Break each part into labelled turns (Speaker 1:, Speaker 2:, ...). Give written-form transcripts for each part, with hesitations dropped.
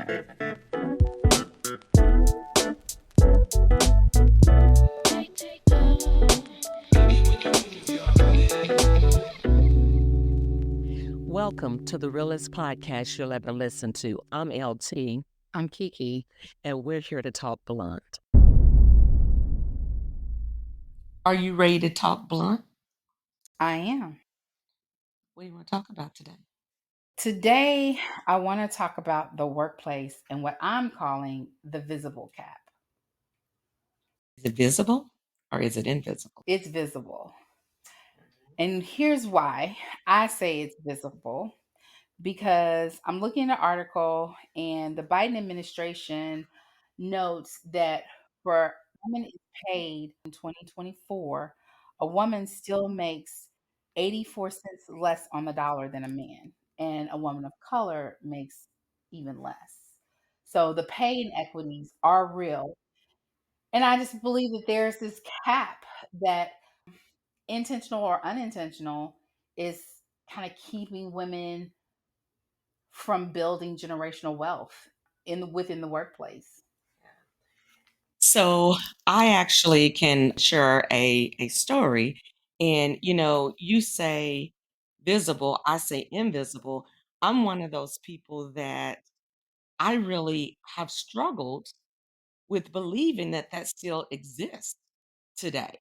Speaker 1: Welcome to the realest podcast you'll ever listen to. I'm LT. I'm Kiki, and we're here to talk blunt.
Speaker 2: Are you ready to talk blunt?
Speaker 3: I am.
Speaker 2: What do you want to talk about today?
Speaker 3: Today, I want to talk about the workplace and what I'm calling the visible cap.
Speaker 2: Is it visible or is it invisible?
Speaker 3: It's visible. And here's why I say it's visible because I'm looking at an article and the Biden administration notes that for women is paid in 2024, a woman still makes 84 cents less on the dollar than a man, and a woman of color makes even less. So the pay inequities are real. And I just believe that there's this cap that intentional or unintentional is kind of keeping women from building generational wealth within the workplace.
Speaker 2: So I actually can share a story. And you say visible, I say invisible. I'm one of those people that I really have struggled with believing that that still exists today.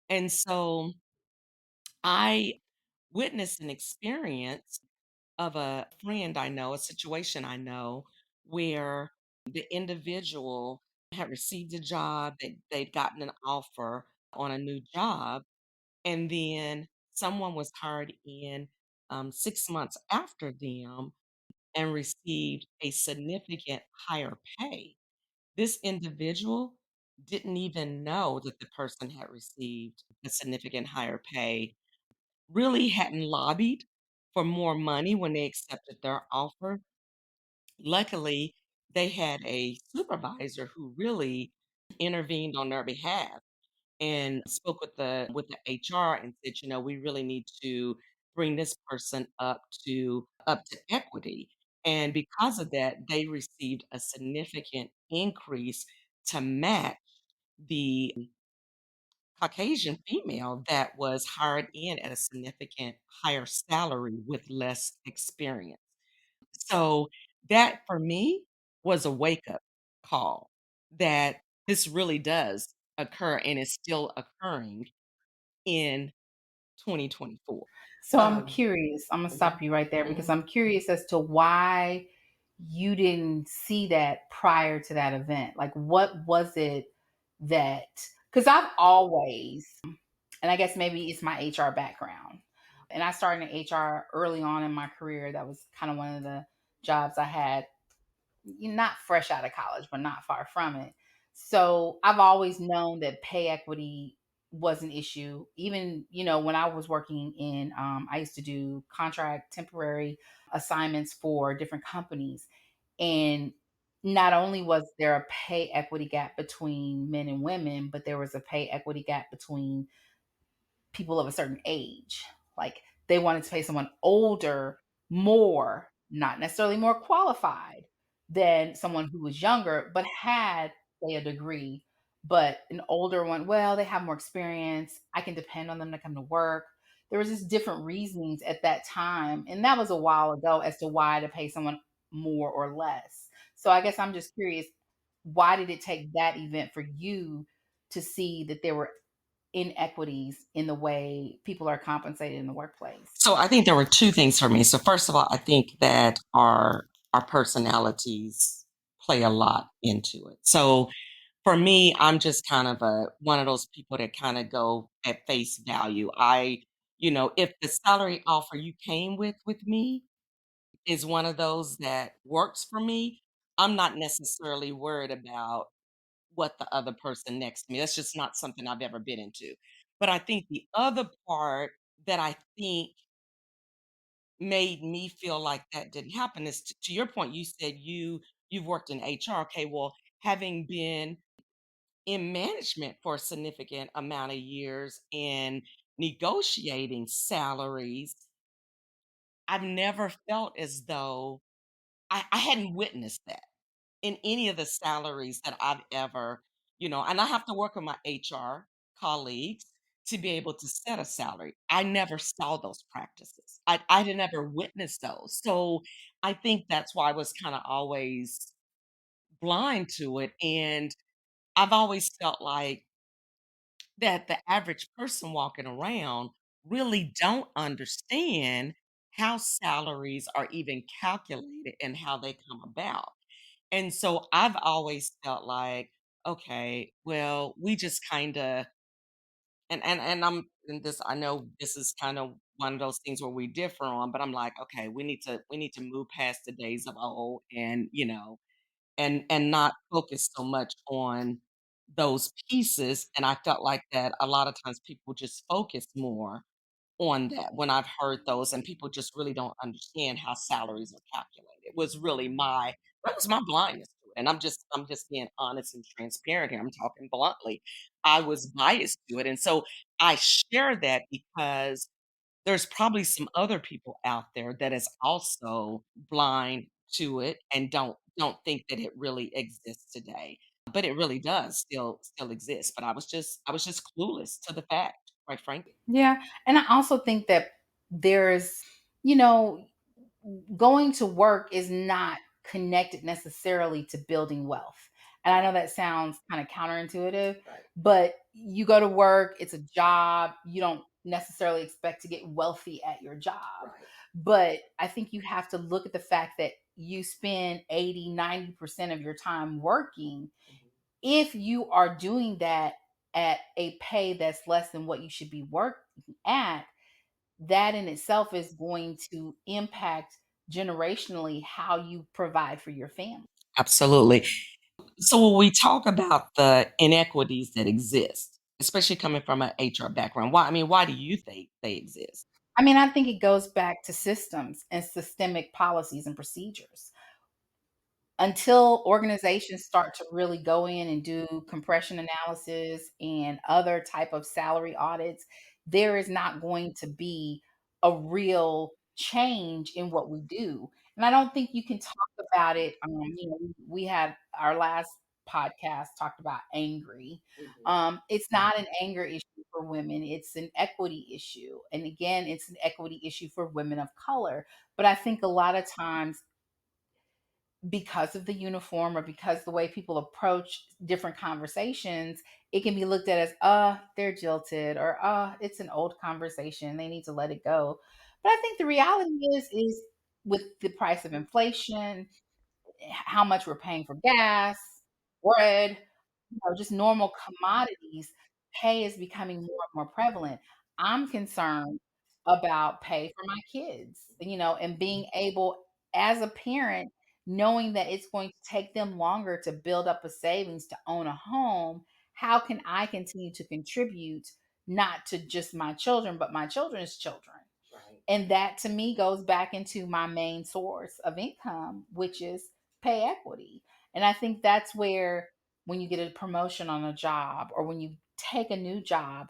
Speaker 2: And so I witnessed an experience of a friend I know, a situation I know, where the individual had received a job, they'd gotten an offer on a new job, and then someone was hired in 6 months after them and received a significant higher pay. This individual didn't even know that the person had received a significant higher pay, really hadn't lobbied for more money when they accepted their offer. Luckily, they had a supervisor who really intervened on their behalf and spoke with the HR and said, we really need to bring this person up to equity. And because of that, they received a significant increase to match the Caucasian female that was hired in at a significant higher salary with less experience. So that for me was a wake up call that this really does occur and is still occurring in 2024.
Speaker 3: So I'm
Speaker 2: Um,
Speaker 3: curious. I'm gonna
Speaker 2: mhm,
Speaker 3: stop you right there because
Speaker 2: mhm.
Speaker 3: I'm curious as to why you didn't see that prior to that event. Like, what was it that? Because I've always, and I guess maybe it's my HR background, and I started in HR early on in my career. That was kind of one of the jobs I had, not fresh out of college, but not far from it. So I've always known that pay equity was an issue. Even, when I was working I used to do contract temporary assignments for different companies. And not only was there a pay equity gap between men and women, but there was a pay equity gap between people of a certain age. Like they wanted to pay someone older more, not necessarily more qualified than someone who was younger, but had, say, a degree. But an older one, well, they have more experience. I can depend on them to come to work. There was just different reasons at that time. And that was a while ago as to why to pay someone more or less. So I guess I'm just curious, why did it take that event for you to see that there were inequities in the way people are compensated in the workplace?
Speaker 2: So I think there were two things for me. So first of all, I think that our personalities play a lot into it. So for me, I'm just kind of a one of those people that kind of go at face value. If the salary offer you came with me is one of those that works for me, I'm not necessarily worried about what the other person next to me. That's just not something I've ever been into. But I think the other part that I think made me feel like that didn't happen is to your point. You said you've worked in HR. Okay, well, having been in management for a significant amount of years and negotiating salaries, I've never felt as though I hadn't witnessed that. in any of the salaries that I've ever, and I have to work with my HR colleagues to be able to set a salary. I never saw those practices. I did never witness those. So I think that's why I was kind of always blind to it. And I've always felt like that the average person walking around really don't understand how salaries are even calculated and how they come about. And so I've always felt like, okay, well, we just kinda and I'm and this I know this is kind of one of those things where we differ on, but I'm like, okay, we need to move past the days of old and, and not focus so much on those pieces. And I felt like that a lot of times people just focus more on that when I've heard those, and people just really don't understand how salaries are calculated. Was really that was my blindness to it, and I'm just being honest and transparent here. I'm talking bluntly. I was biased to it, and so I share that because there's probably some other people out there that is also blind to it and don't think that it really exists today, but it really does still exist. But I was just clueless to the fact, quite frankly.
Speaker 3: Yeah, and I also think that there's, you know, going to work is not connected necessarily to building wealth. And I know that sounds kind of counterintuitive,
Speaker 2: Right.
Speaker 3: but you go to work, it's a job, you don't necessarily expect to get wealthy at your job.
Speaker 2: Right.
Speaker 3: But I think you have to look at the fact that you spend 80, 90% of your time working.
Speaker 2: Mhm.
Speaker 3: If you are doing that at a pay that's less than what you should be working at, that in itself is going to impact generationally how you provide for your family.
Speaker 2: Absolutely. So when we talk about the inequities that exist, especially coming from an HR background, why do you think they exist?
Speaker 3: I mean, I think it goes back to systems and systemic policies and procedures. Until organizations start to really go in and do compression analysis and other type of salary audits, there is not going to be a real change in what we do. And I don't think you can talk about it. We had our last podcast talked about angry.
Speaker 2: Mhm.
Speaker 3: It's not an anger issue for women; it's an equity issue. And again, it's an equity issue for women of color. But I think a lot of times because of the uniform or because the way people approach different conversations, it can be looked at as, they're jilted or it's an old conversation. They need to let it go. But I think the reality is with the price of inflation, how much we're paying for gas, bread, just normal commodities, pay is becoming more and more prevalent. I'm concerned about pay for my kids, and being able as a parent, knowing that it's going to take them longer to build up a savings to own a home, how can I continue to contribute not to just my children, but my children's children?
Speaker 2: Right.
Speaker 3: And that to me goes back into my main source of income, which is pay equity. And I think that's where when you get a promotion on a job or when you take a new job,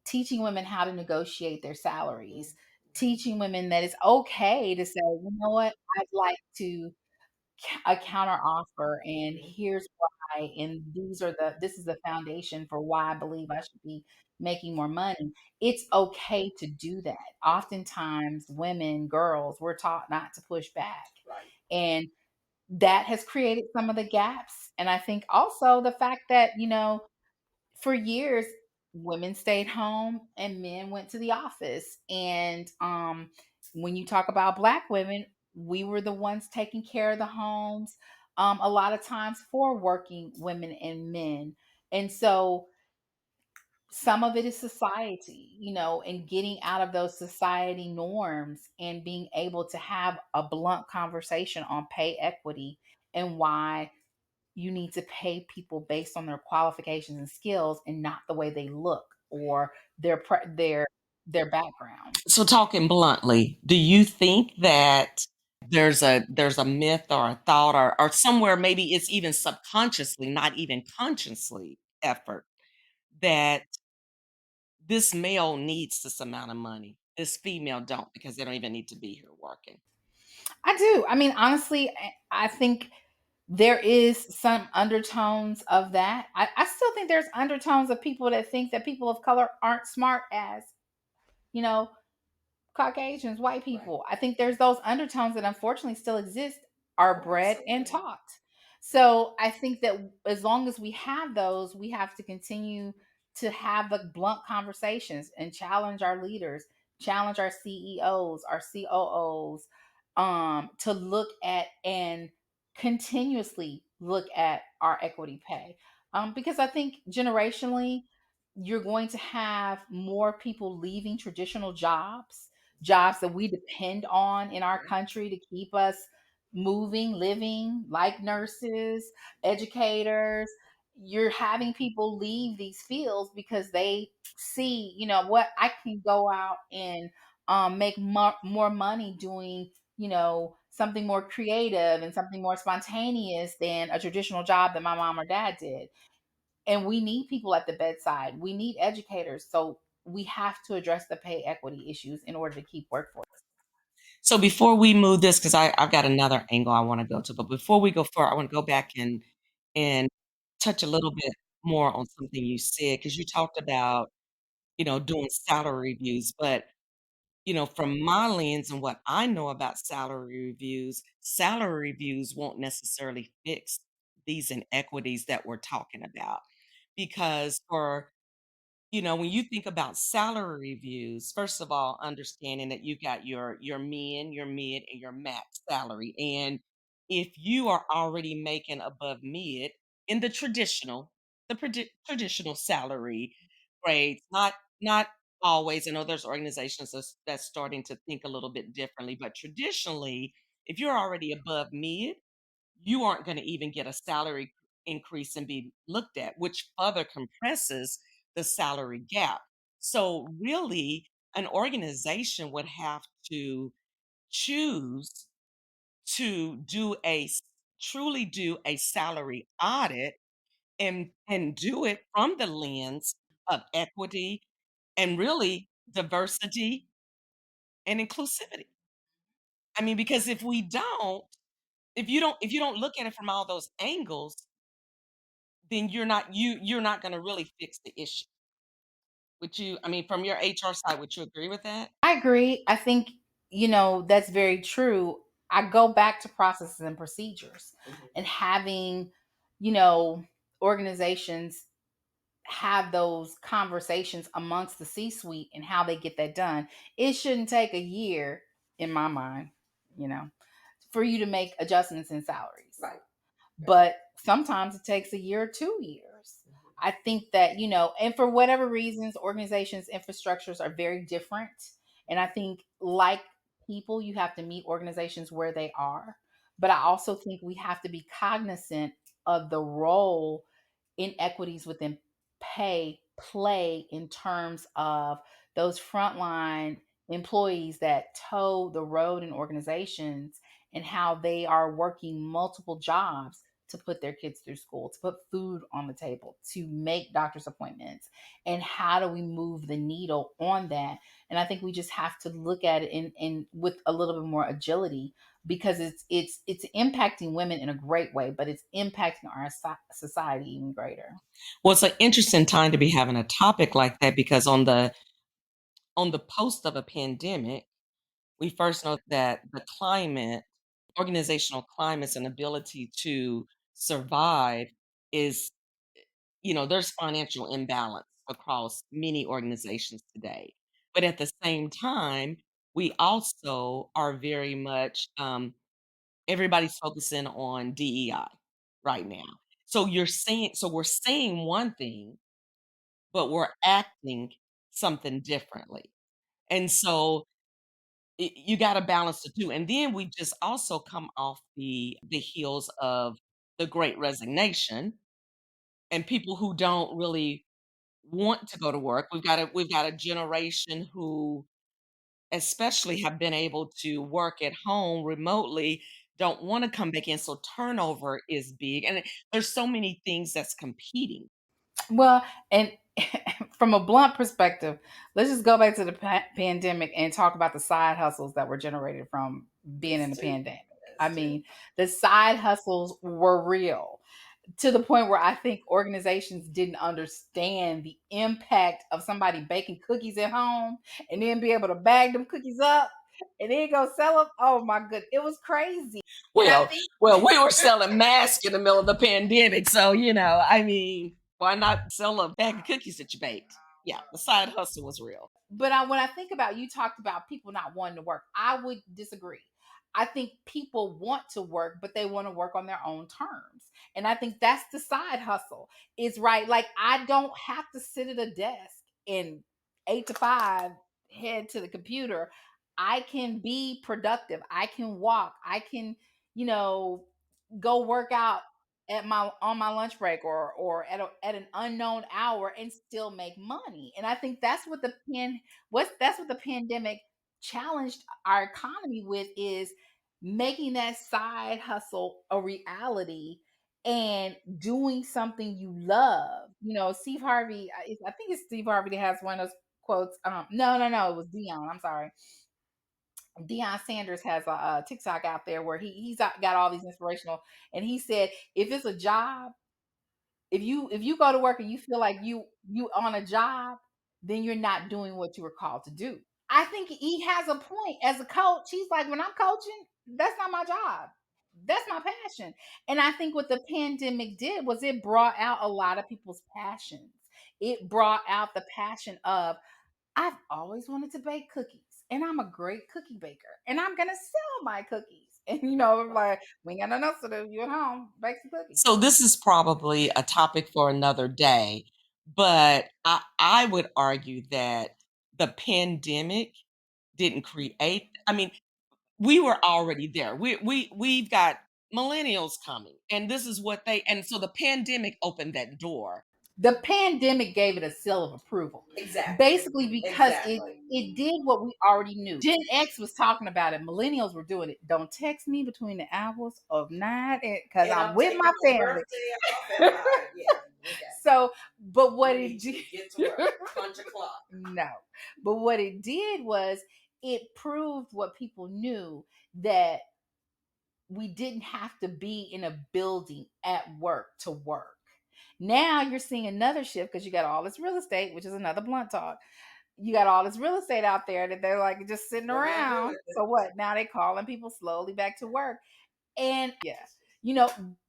Speaker 3: teaching women how to negotiate their salaries, teaching women that it's okay to say, you know what, I'd like to a counter offer and here's why, and this is the foundation for why I believe I should be making more money. It's okay to do that. Oftentimes women, girls, we're taught not to push back.
Speaker 2: Right.
Speaker 3: And that has created some of the gaps. And I think also the fact that, for years women stayed home and men went to the office. And when you talk about black women, we were the ones taking care of the homes, a lot of times for working women and men. And so some of it is society, and getting out of those society norms and being able to have a blunt conversation on pay equity and why you need to pay people based on their qualifications and skills and not the way they look or their background.
Speaker 2: So talking bluntly, do you think that there's a myth or a thought or somewhere maybe it's even subconsciously, not even consciously effort that this male needs this amount of money. This female don't because they don't even need to be here working.
Speaker 3: I do. I mean, honestly, I think there is some undertones of that. I still think there's undertones of people that think that people of color aren't smart as, you know, Caucasians, white people. I think there's those undertones that unfortunately still exist, are
Speaker 2: Oh,
Speaker 3: bred and
Speaker 2: absolutely.
Speaker 3: taught. So I think that as long as we have those, we have to continue to have the blunt conversations and challenge our leaders, challenge our CEOs, our COOs, to look at and continuously look at our equity pay. Because I think generationally, you're going to have more people leaving traditional jobs, jobs that we depend on in our country to keep us moving, living, like nurses, educators. You're having people leave these fields because they see, you know what, I can go out and make more money doing, something more creative and something more spontaneous than a traditional job that my mom or dad did. And we need people at the bedside. We need educators. So we have to address the pay equity issues in order to keep workforce.
Speaker 2: So before we move this, because I've got another angle I want to go to, but before we go forward, I want to go back and touch a little bit more on something you said because you talked about, doing salary reviews. But from my lens and what I know about salary reviews won't necessarily fix these inequities that we're talking about because when you think about salary reviews, first of all, understanding that you got your mean, your mid, and your max salary. And if you are already making above mid in traditional salary grades, not always. I know there's organizations that's starting to think a little bit differently, but traditionally, if you're already above mid, you aren't going to even get a salary increase and be looked at, which further compresses the salary gap. So, really, an organization would have to choose to truly do a salary audit and do it from the lens of equity and really diversity and inclusivity. I mean, because if you don't look at it from all those angles, then you're not gonna really fix the issue. I mean, from your HR side, would you agree with that?
Speaker 3: I agree. I think, that's very true. I go back to processes and procedures
Speaker 2: Mhm.
Speaker 3: and having, you know, organizations have those conversations amongst the C suite and how they get that done. It shouldn't take a year, in my mind, you know, for you to make adjustments in salaries.
Speaker 2: Right.
Speaker 3: But sometimes it takes a year or 2 years. I think that, and for whatever reasons, organizations' infrastructures are very different. And I think, like people, you have to meet organizations where they are. But I also think we have to be cognizant of the role inequities within pay play in terms of those frontline employees that toe the road in organizations and how they are working multiple jobs to put their kids through school, to put food on the table, to make doctor's appointments. And how do we move the needle on that? And I think we just have to look at it in with a little bit more agility because it's impacting women in a great way, but it's impacting our society even greater.
Speaker 2: Well, it's an interesting time to be having a topic like that because on the post of a pandemic, we first know that the climate, organizational climates and ability to survive is, there's financial imbalance across many organizations today. But at the same time, we also are very much, everybody's focusing on DEI right now. So we're saying one thing, but we're acting something differently. And so you got to balance the two. And then we just also come off the heels of the Great Resignation and people who don't really want to go to work. We've got a generation who especially have been able to work at home remotely, don't want to come back in. So turnover is big. And there's so many things that's competing.
Speaker 3: Well, and from a blunt perspective, let's just go back to the pandemic and talk about the side hustles that were generated from being in
Speaker 2: Let's
Speaker 3: the
Speaker 2: do
Speaker 3: pandemic. I mean, the side hustles were real to the point where I think organizations didn't understand the impact of somebody baking cookies at home and then be able to bag them cookies up and then go sell them. Oh my good, it was crazy. And I
Speaker 2: Well,
Speaker 3: think
Speaker 2: we were selling masks in the middle of the pandemic, so, I mean, why not sell a bag of cookies that you baked? Yeah, the side hustle was real.
Speaker 3: But when I think about, you talked about people not wanting to work. I would disagree. I think people want to work, but they want to work on their own terms. And I think that's the side hustle. Is right. Like I don't have to sit at a desk and 8 to 5 head to the computer. I can be productive. I can walk. I can, you know, go work out at my on my lunch break or at an unknown hour and still make money. And I think that's what the pandemic challenged our economy with, is making that side hustle a reality and doing something you love. Steve Harvey, I think it's Steve Harvey that has one of those quotes. No, it was Dion. I'm sorry. Deion Sanders has a TikTok out there where got all these inspirational, and he said, if it's a job, if you go to work and you feel like you on a job, then you're not doing what you were called to do. I think he has a point as a coach. He's like, when I'm coaching, that's not my job. That's my passion. And I think what the pandemic did was it brought out a lot of people's passions. It brought out the passion of, I've always wanted to bake cookies, and I'm a great cookie baker, and I'm gonna sell my cookies. And like, we ain't got nothing else to do. You at home, bake some cookies.
Speaker 2: So this is probably a topic for another day, but I would argue that the pandemic didn't create. I mean, we were already there. We've got millennials coming, and this is what and so the pandemic opened that door.
Speaker 3: The pandemic gave it a seal of approval.
Speaker 2: Exactly.
Speaker 3: Basically because it did what we already knew. Gen X was talking about it. Millennials were doing it. Don't text me between the hours of 9 because I'm with my family.
Speaker 2: Yeah,
Speaker 3: So, but what it did,
Speaker 2: get to work, punch a clock.
Speaker 3: no, but what it did was it proved what people knew, that we didn't have to be in a building at work to work. Now you're seeing another shift because you got all this real estate, which is another blunt talk. You got all this real estate out there that they're like just sitting around. So what? Now they calling people slowly back to work. And yes,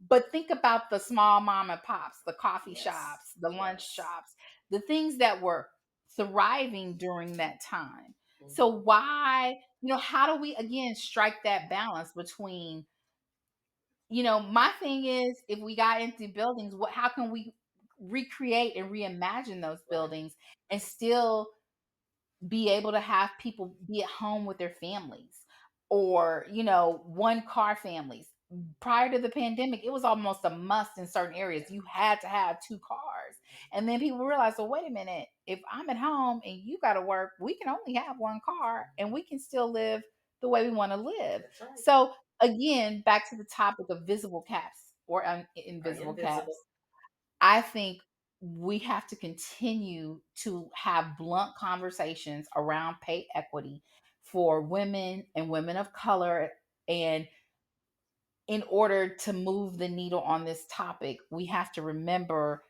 Speaker 3: but think about the small mom and pops, the coffee shops, the lunch shops, the things that were thriving during that time. So why, how do we again strike that balance between, my thing is, if we got empty buildings, how can we recreate and reimagine those buildings and still be able to have people be at home with their families, or one car families. Prior to the pandemic, it was almost a must in certain areas. You had to have 2 cars. And then people realized, well, wait a minute, if I'm at home and you got to work, we can only have 1 car and we can still live the way we want to live.
Speaker 2: Right.
Speaker 3: So again, back to the topic of visible caps or invisible caps, I think we have to continue to have blunt conversations around pay equity for women and women of color. And in order to move the needle on this topic, we have to remember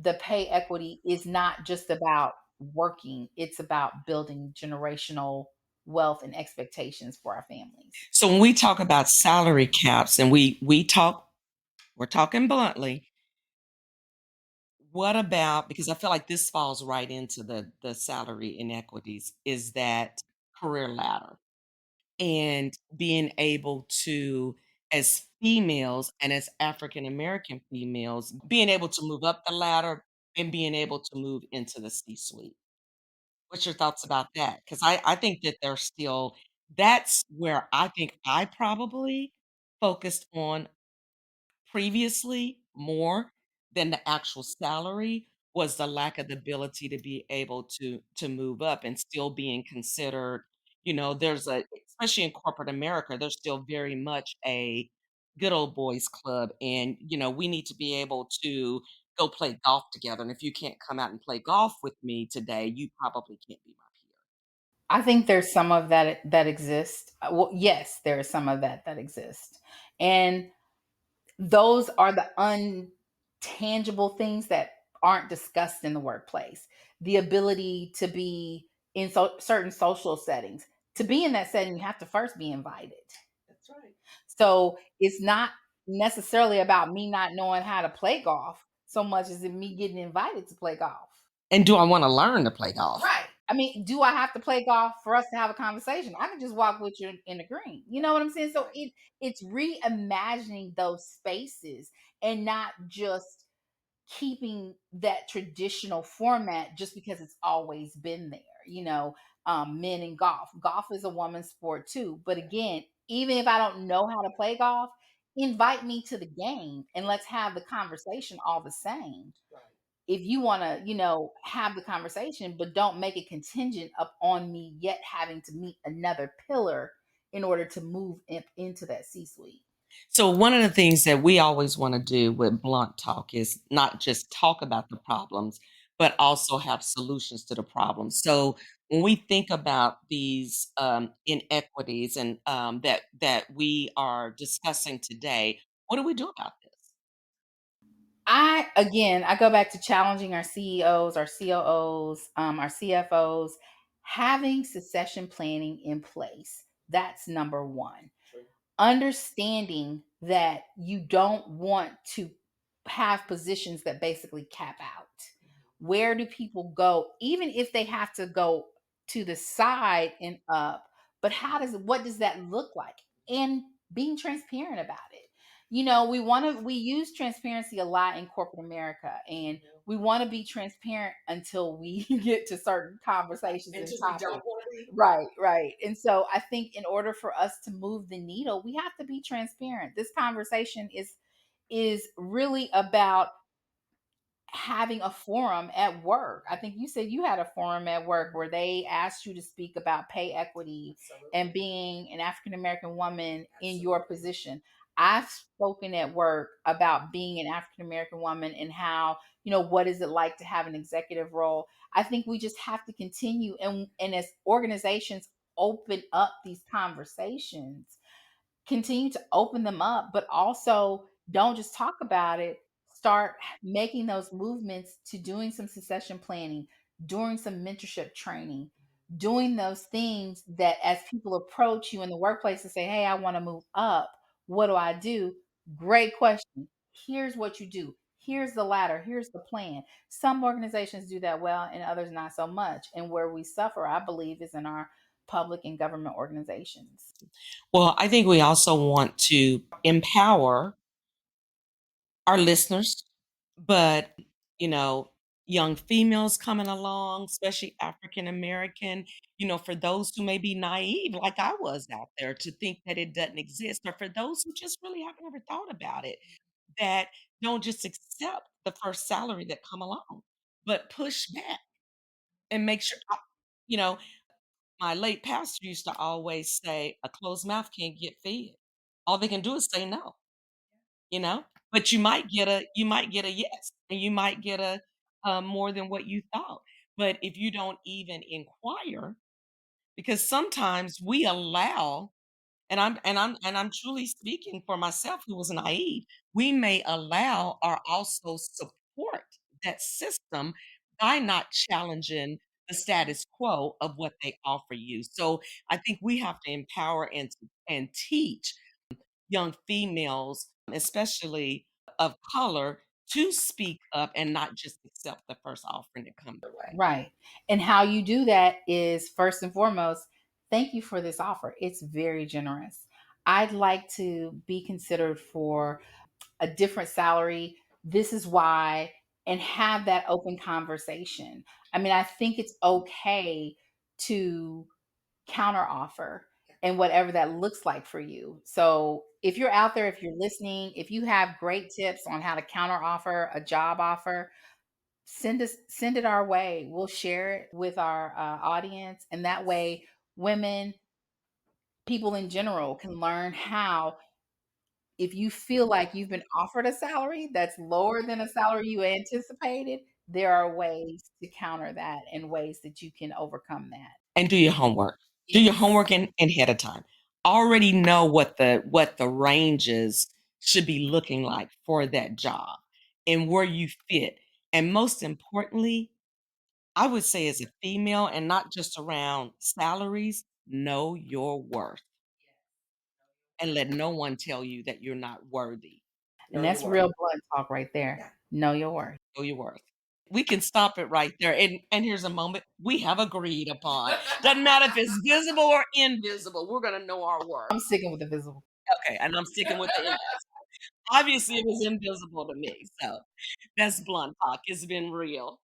Speaker 3: the pay equity is not just about working, it's about building generational wealth and expectations for our families.
Speaker 2: So when we talk about salary caps, and we're talking bluntly, what about, because I feel like this falls right into the salary inequities, is that career ladder and being able to, as females and as African American females, being able to move up the ladder and being able to move into the C-suite. What's your thoughts about that? Because I think that there's still, that's where I think I probably focused on previously more than the actual salary, was the lack of the ability to be able to move up and still being considered, there's a, especially in corporate America, there's still very much a good old boys club, and we need to be able to go play golf together, and if you can't come out and play golf with me today, you probably can't be my peer.
Speaker 3: I think there's some of that exist. Well, yes, there is some of that exists, and those are the untangible things that aren't discussed in the workplace. The ability to be in certain social settings. To be in that setting, you have to first be invited.
Speaker 2: That's right.
Speaker 3: So it's not necessarily about me not knowing how to play golf so much as in me getting invited to play golf.
Speaker 2: And do I want to learn to play golf?
Speaker 3: Right. I mean, do I have to play golf for us to have a conversation? I can just walk with you in the green. You know what I'm saying? So it's reimagining those spaces and not just keeping that traditional format just because it's always been there. Men in golf. Golf is a woman's sport too. But again, even if I don't know how to play golf, invite me to the game and let's have the conversation all the same. If you want to, have the conversation, but don't make it contingent upon me yet having to meet another pillar in order to move into that C suite.
Speaker 2: So one of the things that we always want to do with blunt talk is not just talk about the problems, but also have solutions to the problems. So when we think about these inequities and that we are discussing today, what do we do about this?
Speaker 3: I go back to challenging our CEOs, our COOs, our CFOs, having succession planning in place. That's number one. Understanding that you don't want to have positions that basically cap out. Where do people go, even if they have to go to the side and up? But what does that look like? And being transparent about it. We use transparency a lot in corporate America, and we want to be transparent until we get to certain conversations and
Speaker 2: Until we
Speaker 3: topics.
Speaker 2: don't want to be.
Speaker 3: Right, right. And so I think in order for us to move the needle, we have to be transparent. This conversation is really about having a forum at work. I think you said you had a forum at work where they asked you to speak about pay equity and being an African American woman in your position. I've spoken at work about being an African American woman and how, what is it like to have an executive role. I think we just have to continue, and as organizations open up these conversations, continue to open them up, but also don't just talk about it. Start making those movements to doing some succession planning, doing some mentorship training, doing those things that as people approach you in the workplace and say, "Hey, I want to move up. What do I do?" Great question. Here's what you do. Here's the ladder. Here's the plan. Some organizations do that well and others not so much. And where we suffer, I believe, is in our public and government organizations.
Speaker 2: Well, I think we also want to empower our listeners, but you know, young females coming along, especially African American, for those who may be naive, like I was out there, to think that it doesn't exist, or for those who just really haven't ever thought about it, that don't just accept the first salary that come along, but push back and make sure. You know, my late pastor used to always say, "A closed mouth can't get fed. All they can do is say no." You know? But you might get a yes, and you might get a, more than what you thought. But if you don't even inquire, because sometimes we allow, and I'm truly speaking for myself who was naive, we may allow or also support that system by not challenging the status quo of what they offer you. So I think we have to empower and teach young females, especially of color, to speak up and not just accept the first offering that comes their way.
Speaker 3: Right. And how you do that is first and foremost, thank you for this offer. It's very generous. I'd like to be considered for a different salary. This is why, and have that open conversation. I mean, I think it's okay to counter offer and whatever that looks like for you. So if you're out there, if you're listening, if you have great tips on how to counter offer a job offer, send it our way. We'll share it with our audience, and that way women, people in general, can learn how, if you feel like you've been offered a salary that's lower than a salary you anticipated, there are ways to counter that and ways that you can overcome that.
Speaker 2: and do your homework. Do your
Speaker 3: Yes.
Speaker 2: homework in ahead of time. Already know what the ranges should be looking like for that job and where you fit. And most importantly, I would say as a female and not just around salaries, know your worth and let no one tell you that you're not worthy.
Speaker 3: And
Speaker 2: Know your
Speaker 3: that's
Speaker 2: worth.
Speaker 3: real blunt talk right there.
Speaker 2: Yeah.
Speaker 3: Know your worth.
Speaker 2: Know your worth. We can stop it right there. And here's a moment we have agreed upon. Doesn't matter if it's visible or invisible. We're gonna know our worth.
Speaker 3: I'm sticking with the visible.
Speaker 2: Okay, and I'm sticking with the invisible. Obviously, it was invisible to me. So that's blunt talk. It's been real.